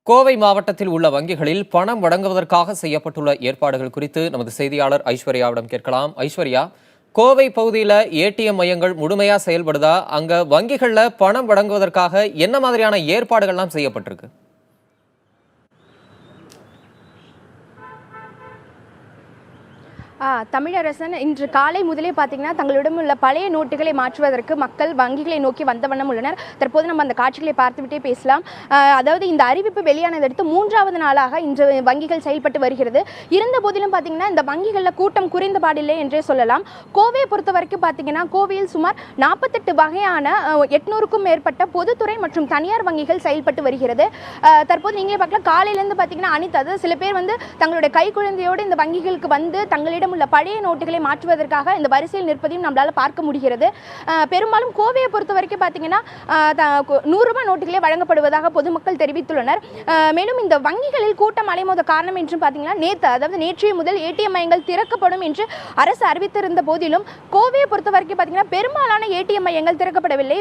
கோவை மாவட்டத்தில் உள்ள வங்கிகளில் பணம் வழங்குவதற்காக செய்யப்பட்டுள்ள ஏற்பாடுகள் குறித்து நமது செய்தியாளர் ஐஸ்வர்யாவிடம் கேட்கலாம். ஐஸ்வர்யா, கோவை பகுதியில் ஏடிஎம் மையங்கள் முழுமையா செயல்படுதா? அங்க வங்கிகள்ல பணம் வழங்குவதற்காக என்ன மாதிரியான ஏற்பாடுகள்லாம் செய்யப்பட்டிருக்கு? தமிழரசன் இன்று காலை முதலே பார்த்தீங்கன்னா தங்களிடம் உள்ள பழைய நோட்டுகளை மாற்றுவதற்கு மக்கள் வங்கிகளை நோக்கி வந்த வண்ணம் உள்ளனர். தற்போது நம்ம அந்த காட்சிகளை பார்த்துவிட்டே பேசலாம். அதாவது இந்த அறிவிப்பு வெளியானதை அடுத்து 3வது நாளாக இன்று வங்கிகள் செயல்பட்டு வருகிறது. இருந்த போதிலும் பார்த்தீங்கன்னா இந்த வங்கிகளில் கூட்டம் குறைந்த பாடில்லை என்றே சொல்லலாம். கோவையை பொறுத்த வரைக்கும் பார்த்தீங்கன்னா கோவையில் சுமார் 48 வகையான 800க்கும் மேற்பட்ட பொதுத்துறை மற்றும் தனியார் வங்கிகள் செயல்பட்டு வருகிறது. தற்போது நீங்களே பார்க்கலாம், காலையிலேருந்து பார்த்தீங்கன்னா அனைத்து சில பேர் வந்து தங்களுடைய கை குழந்தையோடு இந்த வங்கிகளுக்கு வந்து தங்களிடம் உள்ள பழைய நோட்டுகளை மாற்றுவதற்காக இந்த வரிசையில் நிற்பதையும் நம்மளால பார்க்க முடிகிறது. பெரும்பாலும் கோவையை பொறுத்த வரைக்கும் பார்த்தீங்கன்னா 100 ரூபாய் நோட்டுகளே வழங்கப்படுவதாக பொதுமக்கள் தெரிவித்துள்ளனர். மேலும் இந்த வங்கிகளில் கூட்டம் அலைமோத காரணம் என்று பார்த்தீங்கன்னா நேற்றைய முதல் ஏடிஎம் மையங்கள் திறக்கப்படும் என்று அரசு அறிவித்திருந்த போதிலும் கோவையை பொறுத்த வரைக்கும் பார்த்தீங்கன்னா பெரும்பாலான ஏடிஎம் மையங்கள் திறக்கப்படவில்லை.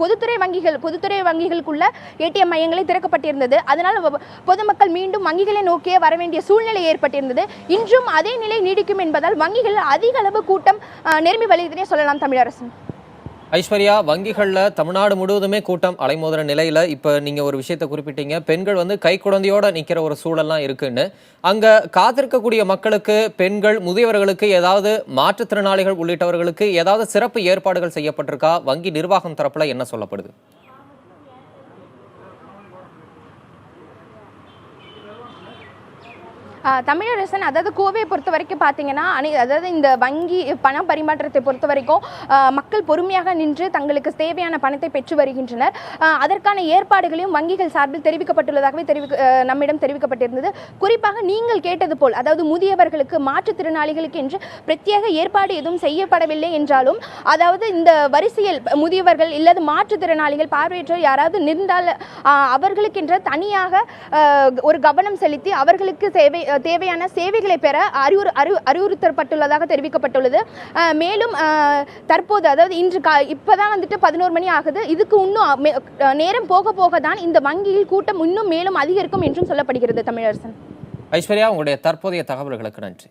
பொதுத்துறை வங்கிகளுக்குள்ள ஏடிஎம் மையங்களே திறக்கப்பட்டிருந்தது. அதனால் பொதுமக்கள் மீண்டும் வங்கிகளை நோக்கியே வர வேண்டிய சூழ்நிலை ஏற்பட்டிருந்தது. இன்றும் அதே நிலை நீடிக்கும் என்பதால் வங்கிகளில் அதிக அளவு கூட்டம் நிரம்பி வழியுதுனே சொல்லலாம். தமிழரசன். ஐஸ்வர்யா, வங்கிகள்ல தமிழ்நாடு முழுவதுமே கூட்டம் அலைமோதுற நிலையில இப்ப நீங்க ஒரு விஷயத்தை குறிப்பிட்டீங்க, பெண்கள் வந்து கை குழந்தையோட நிக்கிற ஒரு சூழல்லாம் இருக்குன்னு. அங்க காத்திருக்கக்கூடிய மக்களுக்கு, பெண்கள், முதியவர்களுக்கு, ஏதாவது மாற்றுத்திறனாளிகள் உள்ளிட்டவர்களுக்கு ஏதாவது சிறப்பு ஏற்பாடுகள் செய்யப்பட்டிருக்கா? வங்கி நிர்வாகம் தரப்புல என்ன சொல்லப்படுது? தமிழரசன், அதாவது கோவையை பொறுத்த வரைக்கும் பார்த்தீங்கன்னா அதாவது இந்த வங்கி பண பரிமாற்றத்தை பொறுத்த வரைக்கும் மக்கள் பொறுமையாக நின்று தங்களுக்கு தேவையான பணத்தை பெற்று வருகின்றனர். அதற்கான ஏற்பாடுகளையும் வங்கிகள் சார்பில் தெரிவிக்கப்பட்டுள்ளதாகவே நம்மிடம் தெரிவிக்கப்பட்டிருந்தது. குறிப்பாக நீங்கள் கேட்டது போல், அதாவது முதியவர்களுக்கு, மாற்றுத்திறனாளிகளுக்கு என்று பிரத்யேக ஏற்பாடு எதுவும் செய்யப்படவில்லை என்றாலும், அதாவது இந்த வரிசையில் முதியவர்கள் இல்லது மாற்றுத்திறனாளிகள், பார்வையற்றோர் யாராவது நின்றால் அவர்களுக்கென்ற தனியாக ஒரு கவனம் செலுத்தி அவர்களுக்கு தேவையான சேவைகளை பெற அறிவுறுத்தப்பட்டுள்ளதாக தெரிவிக்கப்பட்டுள்ளது. மேலும் தற்போது, அதாவது இன்று இப்பதான் வந்துட்டு 11 மணி ஆகுது. இதுக்கு இன்னும் நேரம் போக போக தான் இந்த வங்கியில் கூட்டம் இன்னும் மேலும் அதிகரிக்கும் என்றும் சொல்லப்படுகிறது. தமிழரசன். ஐஸ்வர்யா, உங்களுடைய தற்போதைய தகவல்களுக்கு நன்றி.